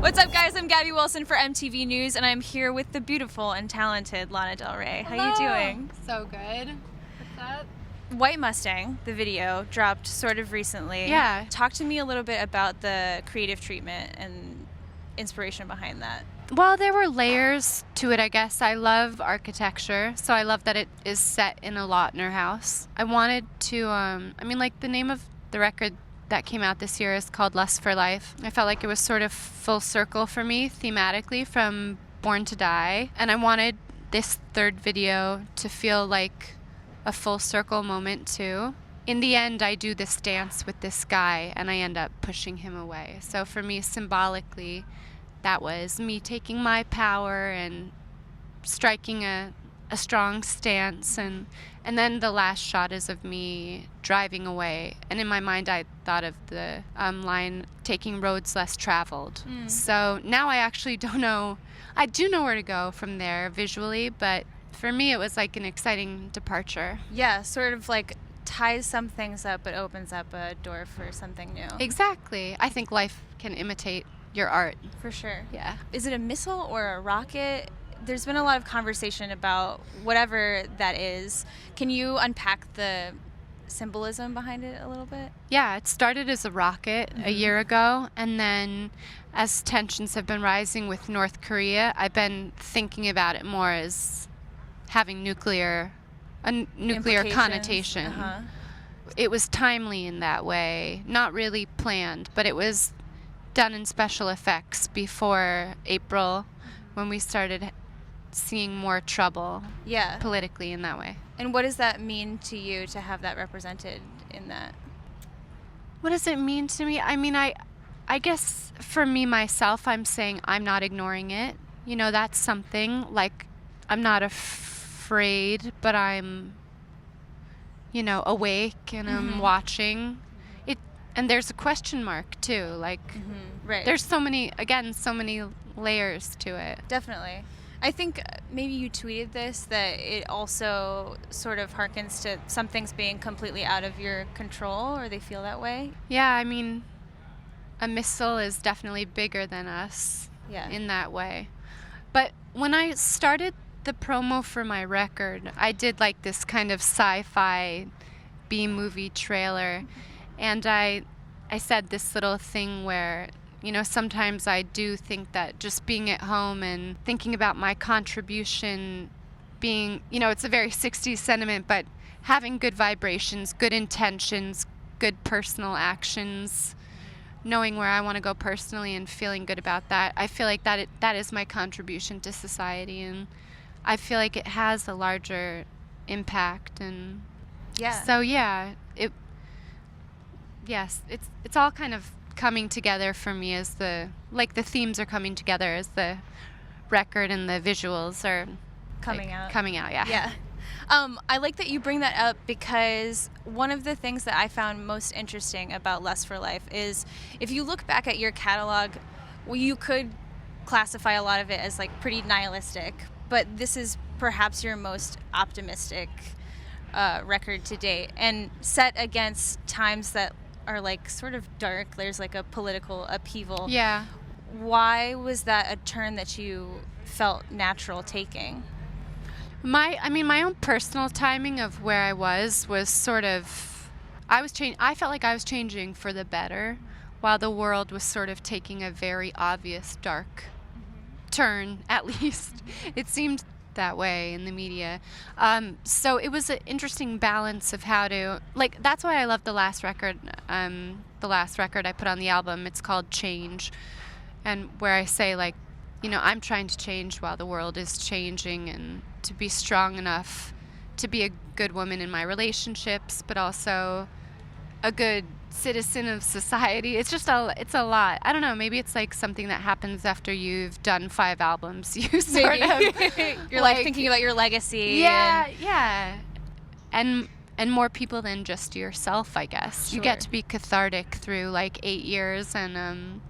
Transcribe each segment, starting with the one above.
What's up, guys? I'm Gabby Wilson for MTV News, and I'm here with the beautiful and talented Lana Del Rey. Hello. How you doing? So good. What's up? White Mustang, the video, dropped sort of recently. Yeah. Talk to me a little bit about the creative treatment and inspiration behind that. Well, there were layers to it, I guess. I love architecture, so I love that it is set in a Lautner house. I wanted to, the name of the record that came out this year is called Lust for Life. I felt like it was sort of full circle for me thematically from Born to Die. And I wanted this third video to feel like a full circle moment too. In the end, I do this dance with this guy and I end up pushing him away. So for me, symbolically, that was me taking my power and striking a strong stance, and then the last shot is of me driving away, and in my mind I thought of the line, taking roads less traveled. So now I actually don't know. I do know where to go from there visually, but for me it was like an exciting departure. Yeah, sort of like ties some things up but opens up a door for something new. Exactly. I think life can imitate your art. For sure. Yeah. Is it a missile or a rocket? There's been a lot of conversation about whatever that is. Can you unpack the symbolism behind it a little bit? Yeah, it started as a rocket a year ago, and then as tensions have been rising with North Korea, I've been thinking about it more as having nuclear connotation. It was timely in that way, not really planned, but it was done in special effects before April when we started seeing more trouble politically in that way. And what does that mean to you to have that represented in that? What does it mean to me? I mean, I guess for me, myself, I'm saying I'm not ignoring it. You know, that's something. Like, I'm not afraid, but I'm, awake and I'm watching. And there's a question mark, too. Like, right. There's so many layers to it. Definitely. I think maybe you tweeted this, that it also sort of harkens to some things being completely out of your control, or they feel that way. Yeah, I mean, a missile is definitely bigger than us in that way. But when I started the promo for my record, I did like this kind of sci-fi B-movie trailer, and I said this little thing where, sometimes I do think that just being at home and thinking about my contribution being, it's a very 60s sentiment, but having good vibrations, good intentions, good personal actions, knowing where I want to go personally and feeling good about that, I feel like that is my contribution to society, and I feel like it has a larger impact. And so it's all kind of coming together for me as the themes are coming together as the record and the visuals are coming out. Yeah. I like that you bring that up, because one of the things that I found most interesting about Lust for Life is if you look back at your catalog, well, you could classify a lot of it as like pretty nihilistic, but this is perhaps your most optimistic record to date, and set against times that are like sort of dark. There's like a political upheaval. Yeah. Why was that a turn that you felt natural taking? My own personal timing of where I was sort of, I felt like I was changing for the better, while the world was sort of taking a very obvious dark turn, at least. It seemed that way in the media. So it was an interesting balance of how to, that's why I love the last record I put on the album. It's called Change, and where I say, I'm trying to change while the world is changing, and to be strong enough to be a good woman in my relationships, but also a good citizen of society. It's a lot. I don't know, maybe it's like something that happens after you've done 5 albums. You sort of you're like thinking about your legacy. And more people than just yourself, I guess. Sure. You get to be cathartic through 8 years, and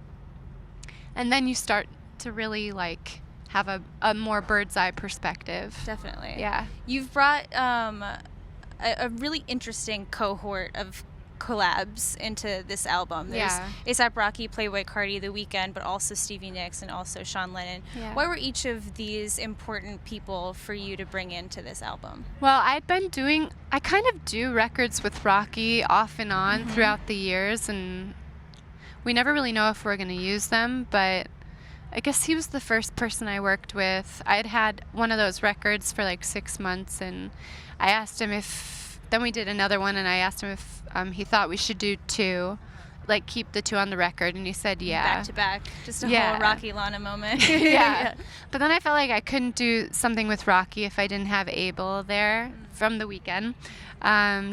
then you start to really have a more bird's eye perspective. Definitely. Yeah. You've brought a really interesting cohort of collabs into this album. There's Yeah. A$AP Rocky, Playboi Carti, The Weeknd, but also Stevie Nicks and also Sean Lennon. Yeah. Why were each of these important people for you to bring into this album? Well, I kind of do records with Rocky off and on throughout the years, and we never really know if we're going to use them, but I guess he was the first person I worked with. I'd had one of those records for like 6 months, and I asked him then we did another one, and I asked him if he thought we should do 2, like keep the 2 on the record, and he said yeah. Back to back. Just a Yeah. whole Rocky Lana moment. Yeah. But then I felt like I couldn't do something with Rocky if I didn't have Abel there from The Weeknd,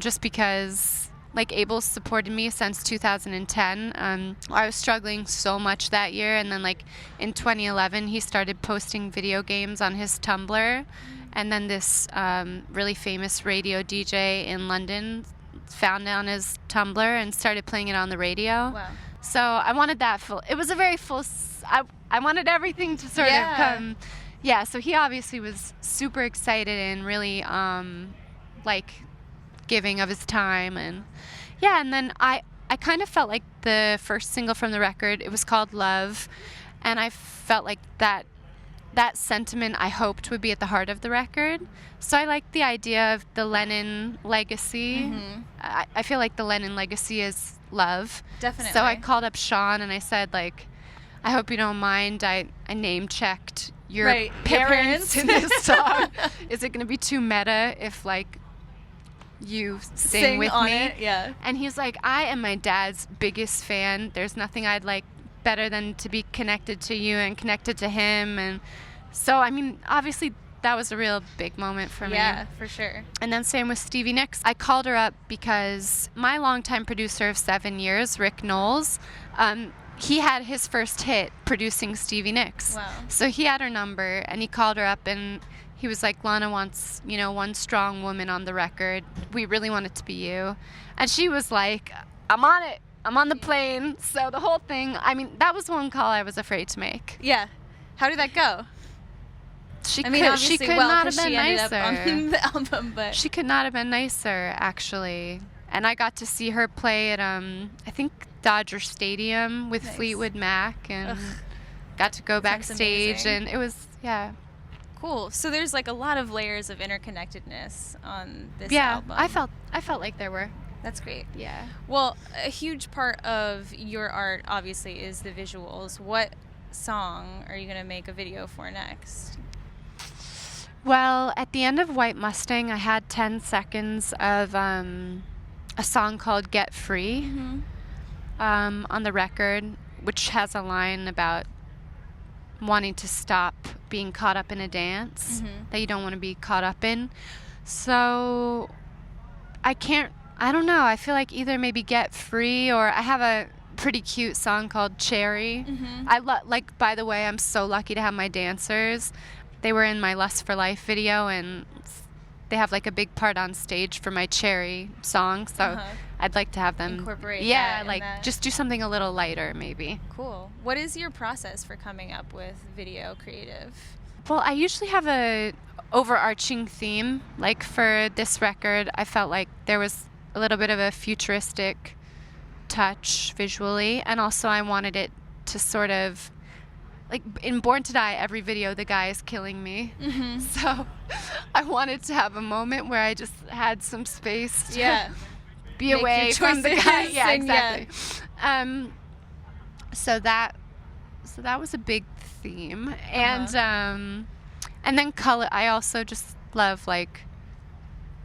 just because like Abel supported me since 2010. I was struggling so much that year, and then like in 2011 he started posting video games on his Tumblr, and then this really famous radio DJ in London found it on his Tumblr and started playing it on the radio. Wow. So I wanted that it was a very full, I wanted everything to sort of come. Yeah, so he obviously was super excited and really like giving of his time, and then I kind of felt like the first single from the record, it was called Love, and I felt like that sentiment I hoped would be at the heart of the record. So I liked the idea of the Lennon legacy. I feel like the Lennon legacy is love. Definitely. So I called up Sean and I said, like, I hope you don't mind, I name checked your parents in this song. Is it going to be too meta if like you sing with on me? it, yeah. And he's like, I am my dad's biggest fan. There's nothing I'd like better than to be connected to you and connected to him. And so, I mean, obviously that was a real big moment for me. Yeah, for sure. And then same with Stevie Nicks. I called her up because my longtime producer of 7 years, Rick Knowles, he had his first hit producing Stevie Nicks. Wow. So he had her number, and he called her up, and he was like, Lana wants, one strong woman on the record. We really want it to be you. And she was like, I'm on it. I'm on the plane. So the whole thing, I mean, that was one call I was afraid to make. Yeah. How did that go? She I mean, could obviously, not have she been ended nicer. up on the album, but She could not have been nicer, actually. And I got to see her play at, I think, Dodger Stadium with Nice. Fleetwood Mac, and got to go Sounds backstage, amazing. and it was, cool. So there's like a lot of layers of interconnectedness on this yeah. album. I felt like there were. That's great. Yeah. Well, a huge part of your art, obviously, is the visuals. What song are you going to make a video for next? Well, at the end of White Mustang, I had 10 seconds of a song called Get Free on the record, which has a line about wanting to stop being caught up in a dance that you don't want to be caught up in. So I don't know. I feel like either maybe Get Free, or I have a pretty cute song called Cherry. By the way, I'm so lucky to have my dancers. They were in my Lust for Life video, and they have like a big part on stage for my Cherry song. So I'd like to have them incorporate yeah, that in like that. just do something a little lighter maybe. Cool. What is your process for coming up with video creative? Well, I usually have a overarching theme. Like for this record, I felt like there was a little bit of a futuristic touch visually, and also I wanted it to sort of, like in Born to Die, every video the guy is killing me. So I wanted to have a moment where I just had some space to be Make away your from the guy. choices Yeah, and, exactly. So that was a big theme, and then color. I also just love like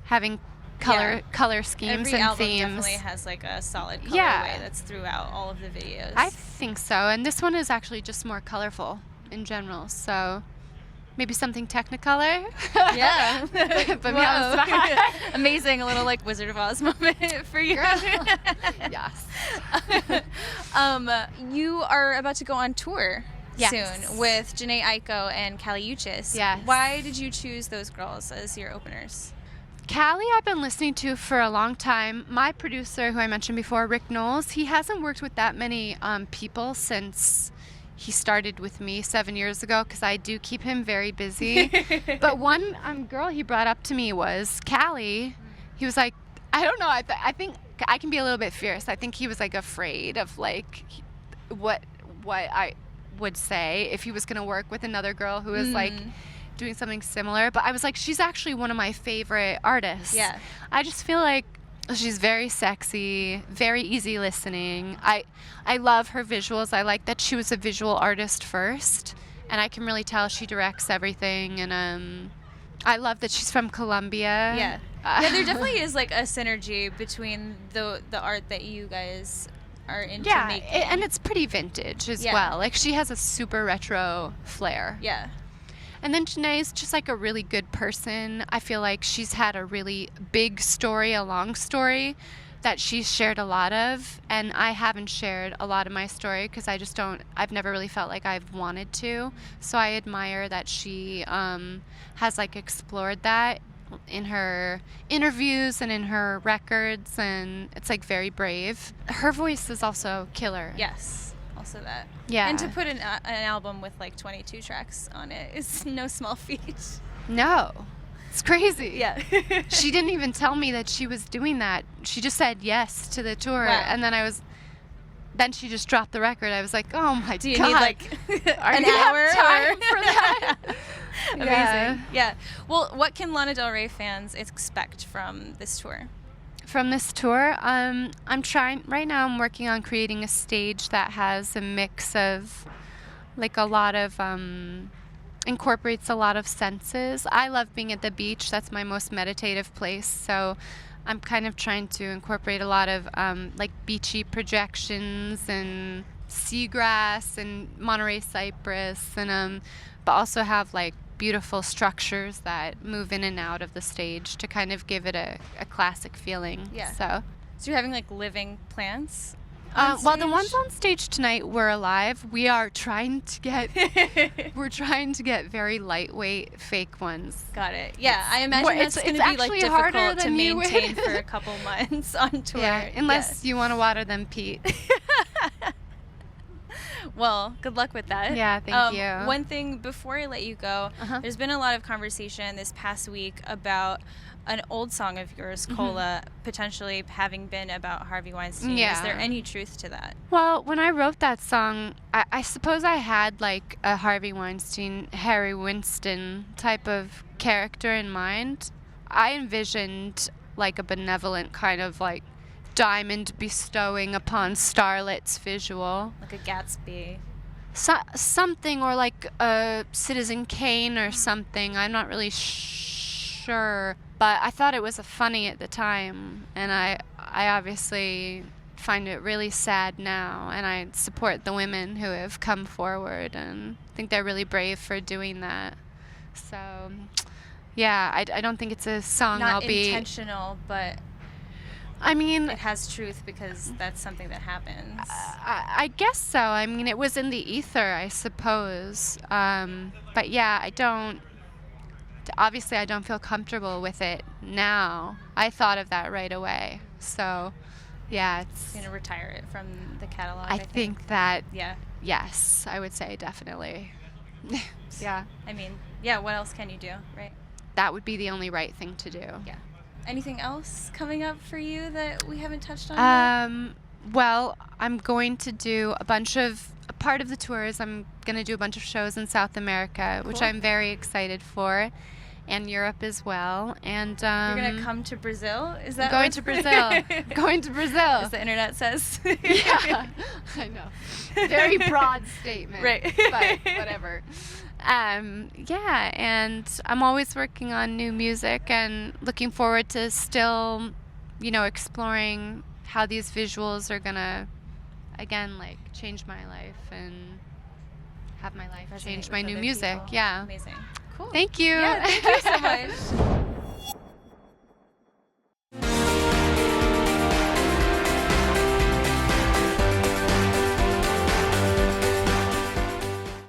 having color schemes Every and album themes. definitely has like a solid colorway that's throughout all of the videos. I think so, and this one is actually just more colorful in general. So maybe something Technicolor. Yeah. Put me on the spot. Amazing, a little like Wizard of Oz moment for you. Yes. You are about to go on tour Yes. soon with Jhené Aiko and Uchis. Yes. Why did you choose those girls as your openers? Callie I've been listening to for a long time. My producer, who I mentioned before, Rick Knowles, he hasn't worked with that many people since he started with me 7 years ago, because I do keep him very busy. But one girl he brought up to me was Callie. He was like, I don't know, I think I can be a little bit fierce. I think he was like afraid of like what I would say if he was going to work with another girl who was like doing something similar. But I was like, she's actually one of my favorite artists. Yeah. I just feel like she's very sexy, very easy listening. I love her visuals. I like that she was a visual artist first, and I can really tell she directs everything. And I love that she's from Colombia. Yeah. Yeah, there definitely is like a synergy between the art that you guys are into making. And it's pretty vintage as well. Like, she has a super retro flair. Yeah. And then Jhené's just like a really good person. I feel like she's had a really big story, a long story that she's shared a lot of. And I haven't shared a lot of my story because I've never really felt like I've wanted to. So I admire that she has like explored that in her interviews and in her records. And it's like very brave. Her voice is also killer. Yes. Also that. Yeah. And to put an album with like 22 tracks on it is no small feat. No. It's crazy. Yeah. She didn't even tell me that she was doing that. She just said yes to the tour. Wow. And then she just dropped the record. I was like, oh my God. Do you need like an hour time for that? Amazing. Yeah. Well, what can Lana Del Rey fans expect from this tour? From this tour, I'm trying, right now I'm working on creating a stage that has a mix of like a lot of, incorporates a lot of senses. I love being at the beach. That's my most meditative place. So I'm kind of trying to incorporate a lot of like beachy projections and seagrass and Monterey cypress, and but also have like beautiful structures that move in and out of the stage to kind of give it a classic feeling. Yeah. So you're having like living plants? Well, the ones on stage tonight were alive. We are trying to get very lightweight fake ones. Got it. Yeah, I imagine that's going to be like difficult to maintain for a couple months on tour. Yeah, unless you want to water them, Pete. Well, good luck with that. Yeah, thank you. One thing before I let you go, there's been a lot of conversation this past week about an old song of yours, Cola, potentially having been about Harvey Weinstein. Yeah. Is there any truth to that? Well, when I wrote that song, I suppose I had like a Harvey Weinstein, Harry Winston type of character in mind. I envisioned like a benevolent kind of like diamond bestowing upon starlets visual. Like a Gatsby. Something, or like a Citizen Kane or something. I'm not really sure. But I thought it was funny at the time, and I obviously find it really sad now, and I support the women who have come forward, and I think they're really brave for doing that. So, yeah, I don't think it's a song I'll be... Not intentional, but... I mean... It has truth because that's something that happens. I guess so. I mean, it was in the ether, I suppose. But yeah, obviously I don't feel comfortable with it now. I thought of that right away. So, yeah, it's... You're going to retire it from the catalog, I think that... Yeah. Yes, I would say definitely. Yeah. I mean, yeah, what else can you do, right? That would be the only right thing to do. Yeah. Anything else coming up for you that we haven't touched on yet? Well, I'm going to do part of the tour is I'm going to do a bunch of shows in South America, which I'm very excited for, and Europe as well. And you're going to come to Brazil? Is that going to Brazil? Going to Brazil, as the internet says. Yeah, I know. Very broad statement, right? But whatever. Yeah, and I'm always working on new music and looking forward to still, exploring how these visuals are gonna, again, like change my life and have my life change my new music. Yeah. Amazing. Cool. Thank you. Yeah, thank you so much.